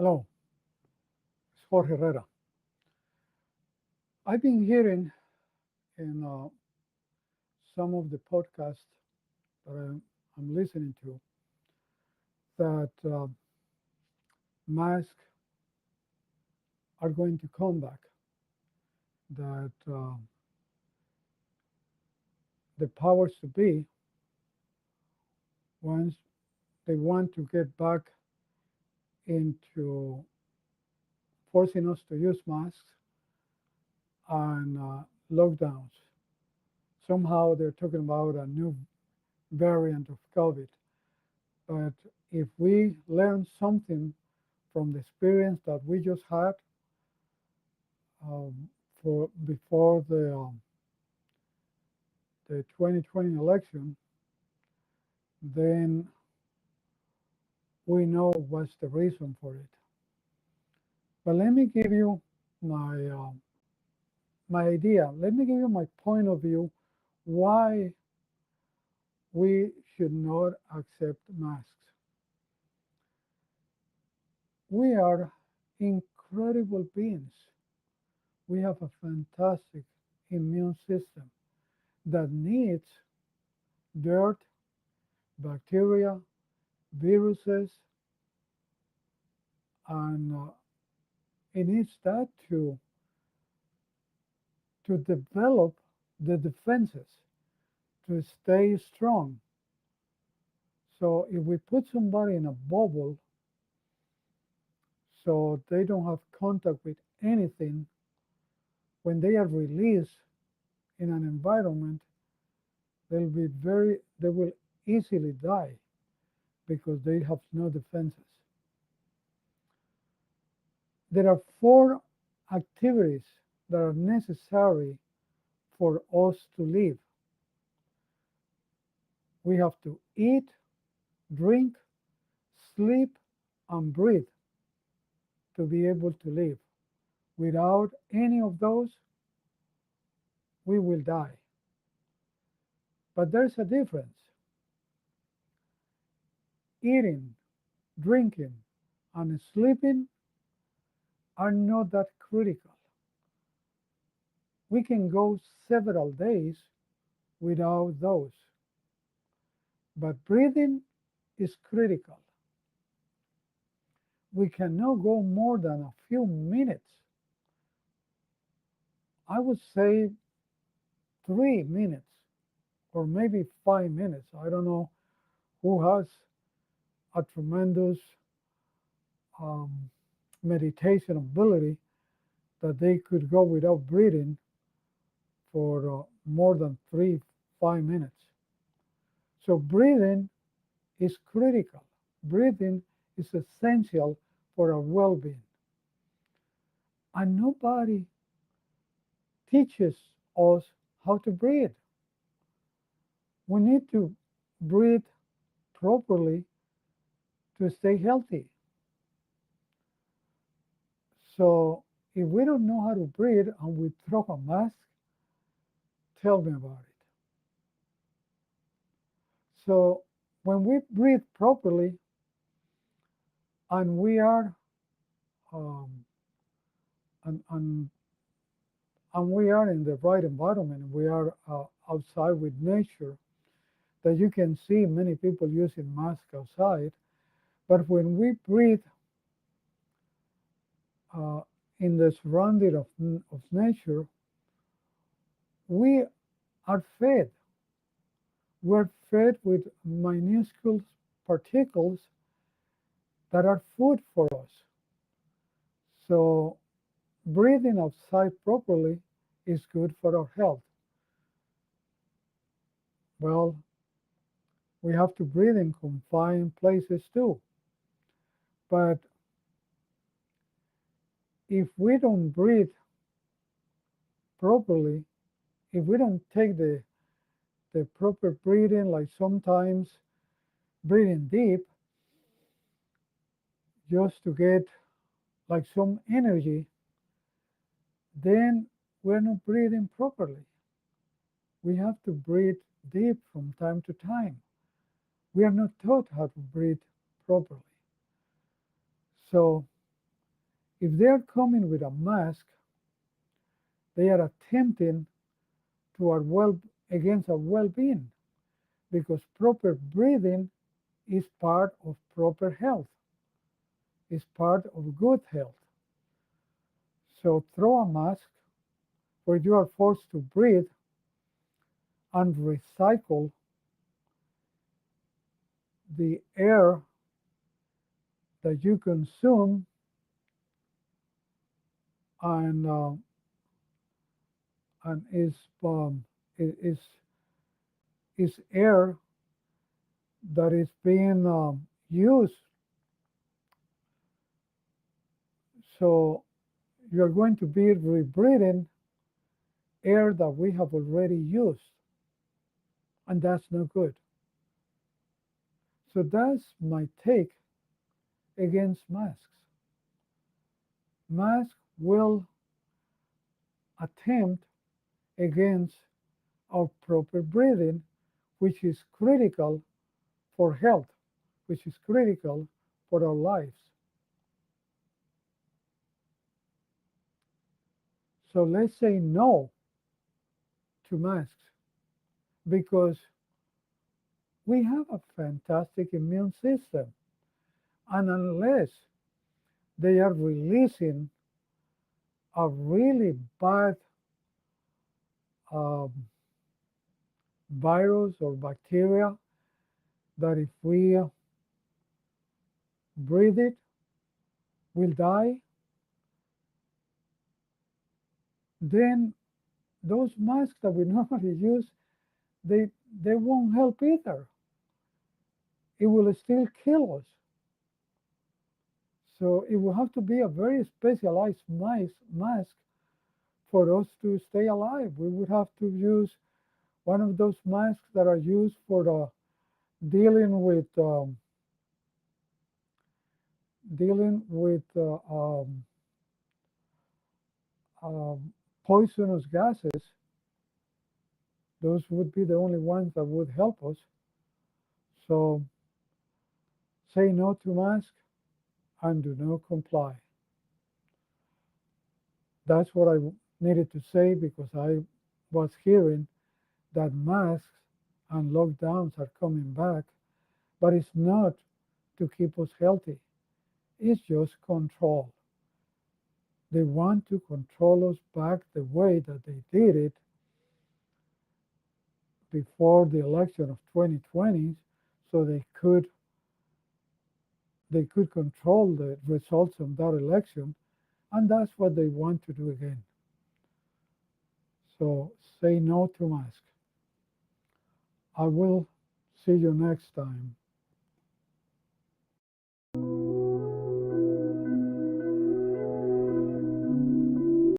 Hello, it's Jorge Herrera. I've been hearing in some of the podcasts that I'm listening to that masks are going to come back, that the powers to be, once they want to get back into forcing us to use masks and lockdowns. Somehow they're talking about a new variant of COVID. But if we learn something from the experience that we just had for before the 2020 election, then we know what's the reason for it. But let me give you my my idea. Let me give you my point of view why we should not accept masks. We are incredible beings. We have a fantastic immune system that needs dirt, bacteria, viruses, and it needs that to develop the defenses to stay strong. So if we put somebody in a bubble so they don't have contact with anything, when they are released in an environment, they will easily die because they have no defenses. There are four activities that are necessary for us to live. We have to eat, drink, sleep, and breathe to be able to live. Without any of those, we will die. But there's a difference. Eating, drinking, and sleeping are not that critical. We can go several days without those. But breathing is critical. We cannot go more than a few minutes. I would say 3 minutes or maybe 5 minutes. I don't know who has a tremendous um, meditation ability that they could go without breathing for more than 5 minutes. So breathing is critical. Breathing is essential for our well-being. And nobody teaches us how to breathe. We need to breathe properly to stay healthy. So if we don't know how to breathe and we throw a mask, tell me about it. So when we breathe properly and we are um, and we are in the right environment, we are outside with nature, that you can see many people using masks outside. But when we breathe uh, in the surrounding of nature, we are fed. We're fed with minuscule particles that are food for us. So breathing outside properly is good for our health. Well, we have to breathe in confined places too. But if we don't breathe properly, if we don't take the proper breathing, like sometimes breathing deep just to get like some energy, then we're not breathing properly. We have to breathe deep from time to time. We are not taught how to breathe properly. So If they are coming with a mask, they are attempting to our against our well-being, because proper breathing is part of proper health, is part of good health. So throw a mask where you are forced to breathe and recycle the air that you consume, and and is is air that is being used. So you're going to be rebreathing air that we have already used, and that's no good. So that's my take against masks. Masks will attempt against our proper breathing, which is critical for health, which is critical for our lives. So let's say no to masks, because we have a fantastic immune system. And unless they are releasing a really bad um, virus or bacteria that if we breathe it, will die, then those masks that we normally use, they, they won't help either. It will still kill us. So it will have to be a very specialized mask for us to stay alive. We would have to use one of those masks that are used for dealing with dealing with poisonous gases. Those would be the only ones that would help us. So say no to mask and do not comply. That's what I needed to say, because I was hearing that masks and lockdowns are coming back, but it's not to keep us healthy. It's just control. They want to control us back the way that they did it before the election of 2020, so they could control the results of that election, and that's what they want to do again. So say no to mask. I will see you next time.